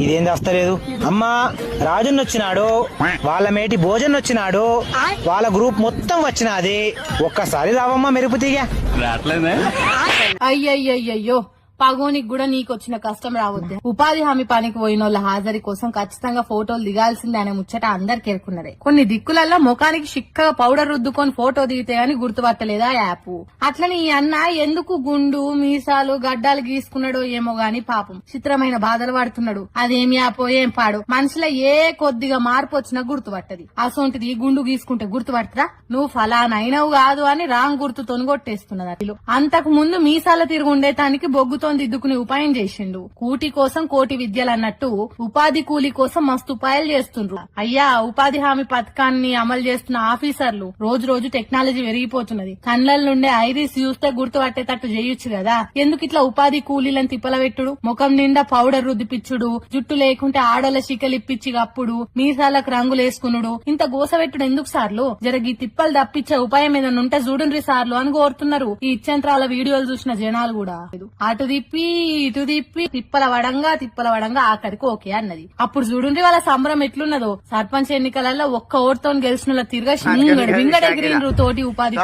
ఇదేం వస్తలేదు అమ్మా. రాజున్న వచ్చినాడు, వాళ్ళ మేటి భోజన్ వచ్చినాడు, వాళ్ళ గ్రూప్ మొత్తం వచ్చినాది. ఒక్కసారి రావమ్మా మెరుపు తీగ. అయ్యయ్యో పగోనికి కూడా నీకొచ్చిన కష్టం రావద్దు. ఉపాధి హామీ పనికి పోయిన వాళ్ళ హాజరీ కోసం ఖచ్చితంగా ఫోటోలు దిగాల్సిందే అనే ముచ్చట అందరికి ఎరుకున్నదే. కొన్ని దిక్కులల్లో ముఖానికి చిక్కగా పౌడర్ రుద్దుకొని ఫోటో దిగితే గాని గుర్తుపట్టలేదా యాప్. అట్లని ఈ అన్న ఎందుకు గుండు మీసాలు గడ్డాలు గీసుకున్నాడో ఏమో గాని పాపం చిత్రమైన బాధలు పడుతున్నాడు. అదేం యాపో ఏం పాడు, మనుషుల ఏ కొద్దిగా మార్పు వచ్చినా గుర్తుపట్టది. అసొంటిది గుండు గీసుకుంటే గుర్తుపడతారా? నువ్వు ఫలానైనవు కాదు అని రాంగ్ గుర్తుతో కొట్టేస్తున్నది. అట్లు అంతకు ముందు మీసాల తిరుగు ఉండేటానికి బొగ్గుతో దిద్దుకునే ఉపాయం చేసిండు. కూటి కోసం కోటి విద్యలు అన్నట్టు ఉపాధి కూలి కోసం మస్తు ఉపాయాలు చేస్తుండ్రు. అయ్యా, ఉపాధి హామీ పథకాన్ని అమలు చేస్తున్న ఆఫీసర్లు రోజు రోజు టెక్నాలజీ పెరిగిపోతున్నది. కళ్ళ నుండే ఐరిస్ చూస్తే గుర్తుపట్టేటట్టు చేయొచ్చు కదా. ఎందుకు ఇట్లా ఉపాధి కూలీలను తిప్పలబెట్టుడు, ముఖం నిండా పౌడర్ రుద్దిపిచ్చుడు, జుట్టు లేకుంటే ఆడోళ్ళ శికలిప్పిచ్చి గప్పుడు మీసాలకు రంగులేసుకునుడు, ఇంత గోసపెట్టుడు ఎందుకు సార్లు? జరగి తిప్పలు తప్పించే ఉపాయం ఏదైనా ఉంటే చూడుండ్రి సార్లు అని కోరుతున్నారు ఈ ఇచ్చంత్రాల వీడియోలు చూసిన జనాలు కూడా. అటు తిప్పి ఇటు తిప్పి తిప్పల వడంగా ఆఖరికి ఓకే అన్నది. అప్పుడు చూడుండ్రి వాళ్ళ సంబరం ఎట్లున్నదో. సర్పంచ్ ఎన్నికలలో ఒక్క ఓటుతో గెలిచిన తిరగ వింగడెగిరిన్రు తోటి ఉపాధి